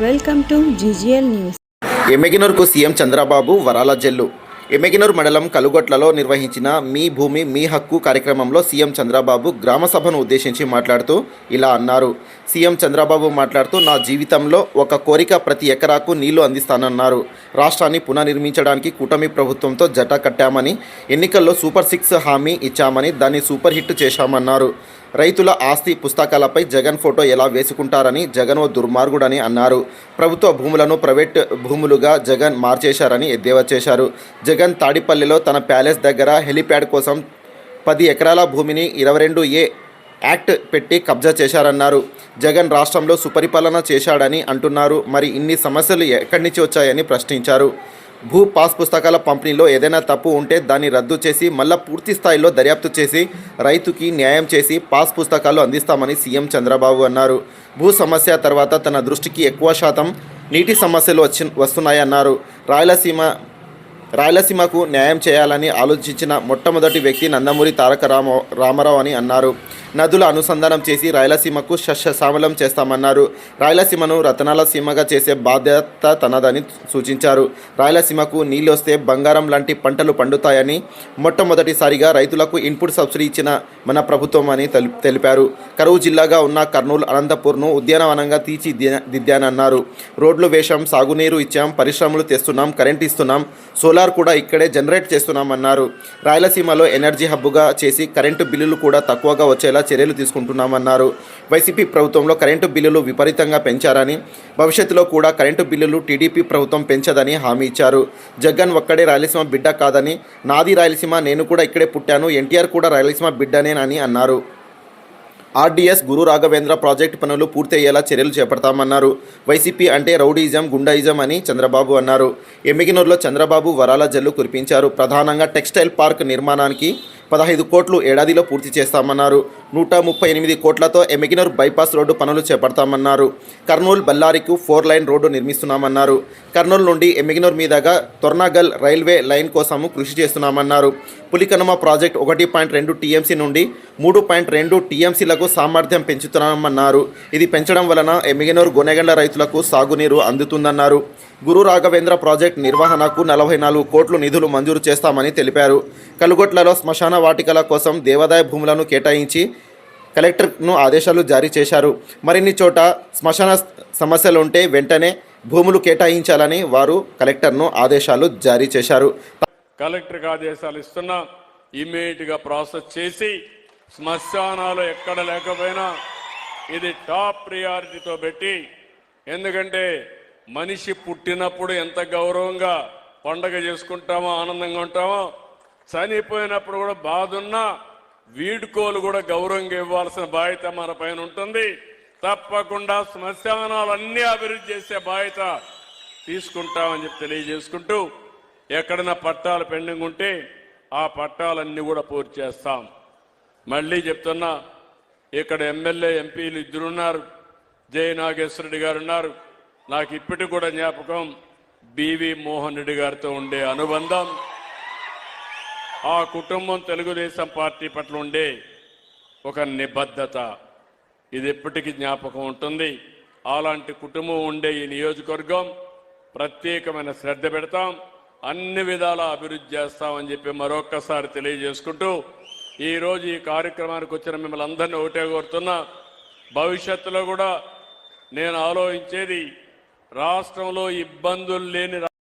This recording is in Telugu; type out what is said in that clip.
Welcome to GGL news. ఎమ్మెగినూరుకు సీఎం చంద్రబాబు వరాల జల్లు. ఎమ్మెగినూరు మండలం కలుగొట్లలో నిర్వహించిన మీ భూమి మీ హక్కు కార్యక్రమంలో సీఎం చంద్రబాబు గ్రామ సభను ఉద్దేశించి మాట్లాడుతూ ఇలా అన్నారు. సీఎం చంద్రబాబు మాట్లాడుతూ, నా జీవితంలో ఒక కోరిక, ప్రతి ఎకరాకు నీళ్లు అందిస్తానన్నారు. రాష్ట్రాన్ని పునర్నిర్మించడానికి కూటమి ప్రభుత్వంతో జట కట్టామని, ఎన్నికల్లో సూపర్ 6 హామీ ఇచ్చామని, దాన్ని సూపర్ హిట్ చేశామన్నారు. రైతుల ఆస్తి పుస్తకాలపై జగన్ ఫోటో ఎలా వేసుకుంటారని, జగన్ ఓ దుర్మార్గుడని అన్నారు. ప్రభుత్వ భూములను ప్రైవేట్ భూములుగా జగన్ మార్చేశారని ఎద్దేవా చేశారు. జగన్ తాడిపల్లిలో తన ప్యాలెస్ దగ్గర హెలిప్యాడ్ కోసం 10 ఎకరాల భూమిని 22A యాక్ట్ పెట్టి కబ్జా చేశారన్నారు. జగన్ రాష్ట్రంలో సుపరిపాలన చేశాడని అంటున్నారు. మరి ఇన్ని సమస్యలు ఎక్కడి నుంచి వచ్చాయని ప్రశ్నించారు. భూ పాస్ పుస్తకాల పంపిణీలో ఏదైనా తప్పు ఉంటే దాన్ని రద్దు చేసి మళ్ళా పూర్తి స్థాయిలో దర్యాప్తు చేసి రైతుకి న్యాయం చేసి పాస్ పుస్తకాలు అందిస్తామని సీఎం చంద్రబాబు అన్నారు. భూ సమస్య తర్వాత తన దృష్టికి ఎక్కువ శాతం నీటి సమస్యలు వస్తున్నాయన్నారు. రాయలసీమకు న్యాయం చేయాలని ఆలోచించిన మొట్టమొదటి వ్యక్తి నందమూరి తారక రామారావు అని అన్నారు. నదుల అనుసంధానం చేసి రాయలసీమకు సస్యశ్యామలం చేస్తామన్నారు. రాయలసీమను రతనాల సీమగా చేసే బాధ్యత తనదని సూచించారు. రాయలసీమకు నీళ్ళు వస్తే బంగారం లాంటి పంటలు పండుతాయని, మొట్టమొదటిసారిగా రైతులకు ఇన్పుట్ సబ్సిడీ ఇచ్చిన మన ప్రభుత్వం అని తెలిపారు. కరువు జిల్లాగా ఉన్న కర్నూలు, అనంతపూర్ను ఉద్యానవనంగా తీర్చిదిద్దానన్నారు. రోడ్లు వేశాం, సాగునీరు ఇచ్చాం, పరిశ్రమలు తెస్తున్నాం, కరెంట్ ఇస్తున్నాం, సోలార్ కూడా ఇక్కడే జనరేట్ చేస్తున్నామన్నారు. రాయలసీమలో ఎనర్జీ హబ్గా చేసి కరెంటు బిల్లులు కూడా తక్కువగా వచ్చేలా చర్యలు తీసుకుంటున్నామన్నారు. వైసీపీ ప్రభుత్వంలో కరెంటు బిల్లులు విపరీతంగా పెంచారని, భవిష్యత్తులో కూడా కరెంటు బిల్లులు టీడీపీ ప్రభుత్వం పెంచదని హామీ ఇచ్చారు. జగన్ ఒక్కడే రాయలసీమ బిడ్డ కాదని, నాది రాయలసీమ, నేను కూడా ఇక్కడే పుట్టాను, ఎన్టీఆర్ కూడా రాయలసీమ బిడ్డనేనని అన్నారు. ఆర్డీఎస్ గురు రాఘవేంద్ర ప్రాజెక్టు పనులు పూర్తయ్యేలా చర్యలు చేపడతామన్నారు. వైసీపీ అంటే రౌడీజం, గుండాయిజం అని చంద్రబాబు అన్నారు. ఎమ్మిగినూరులో చంద్రబాబు వరాల జల్లు కురిపించారు. ప్రధానంగా టెక్స్టైల్ పార్క్ నిర్మాణానికి 15 కోట్లు ఏడాదిలో పూర్తి చేస్తామన్నారు. 138 కోట్లతో ఎమ్మిగినూరు బైపాస్ రోడ్డు పనులు చేపడతామన్నారు. కర్నూలు బళ్ళారికి 4 లైన్ రోడ్డు నిర్మిస్తున్నామన్నారు. కర్నూలు నుండి ఎమ్మిగినూరు మీదుగా తొర్నాగల్ రైల్వే లైన్ కోసము కృషి చేస్తున్నామన్నారు. పులికనుమ ప్రాజెక్టు 1.2 టీఎంసీ నుండి 3.2 టీఎంసీలకు సామర్థ్యం పెంచుతున్నామన్నారు. ఇది పెంచడం వలన ఎమ్మిగినూరు గోనెగండ్ల రైతులకు సాగునీరు అందుతుందన్నారు. గురు రాఘవేంద్ర ప్రాజెక్టు నిర్వహణకు 44 కోట్లు నిధులు మంజూరు చేస్తామని తెలిపారు. కలుగొట్లలో శ్మశాన వాటికల కోసం దేవాదాయ భూములను కేటాయించి కలెక్టర్ను ఆదేశాలు జారీ చేశారు. మరిన్ని చోట శ్మశాన సమస్యలుంటే వెంటనే భూములు కేటాయించాలని వారు కలెక్టర్ను ఆదేశాలు జారీ చేశారు. కలెక్టర్కి ఆదేశాలు ఇస్తున్నా, ఇమీడియట్గా ప్రాసెస్ చేసి శ్మశానాలు ఎక్కడ లేకపోయినా ఇది టాప్ ప్రియారిటీతో పెట్టి, ఎందుకంటే మనిషి పుట్టినప్పుడు ఎంత గౌరవంగా పండగ చేసుకుంటామో, ఆనందంగా ఉంటామో, చనిపోయినప్పుడు కూడా బాధున్నా వీడుకోలు కూడా గౌరవంగా ఇవ్వాల్సిన బాధ్యత మన పైన ఉంటుంది. తప్పకుండా శ్మశానాలన్నీ అభివృద్ధి చేసే బాధ్యత తీసుకుంటామని చెప్పి తెలియజేసుకుంటూ, ఎక్కడైనా పట్టాలు పెండింగ్ ఉంటే ఆ పట్టాలన్నీ కూడా పూర్తి చేస్తాం. మళ్ళీ చెప్తున్నా, ఇక్కడ ఎమ్మెల్యే ఎంపీలు 2 ఉన్నారు. జై నాగేశ్వరరెడ్డి గారు ఉన్నారు. నాకు ఇప్పటికి కూడా జ్ఞాపకం బివి మోహన్ రెడ్డి గారితో ఉండే అనుబంధం, ఆ కుటుంబం తెలుగుదేశం పార్టీ పట్ల ఉండే ఒక నిబద్ధత, ఇది ఎప్పటికీ జ్ఞాపకం ఉంటుంది. అలాంటి కుటుంబం ఉండే ఈ నియోజకవర్గం ప్రత్యేకమైన శ్రద్ధ పెడతాం, అన్ని విధాలా అభివృద్ధి చేస్తామని చెప్పి మరొక్కసారి తెలియజేసుకుంటూ, ఈరోజు ఈ కార్యక్రమానికి వచ్చిన మిమ్మల్ని అందరినీ ఒకటే కోరుతున్నా, భవిష్యత్తులో కూడా నేను ఆలోచించేది రాష్ట్రంలో ఇబ్బందులు లేని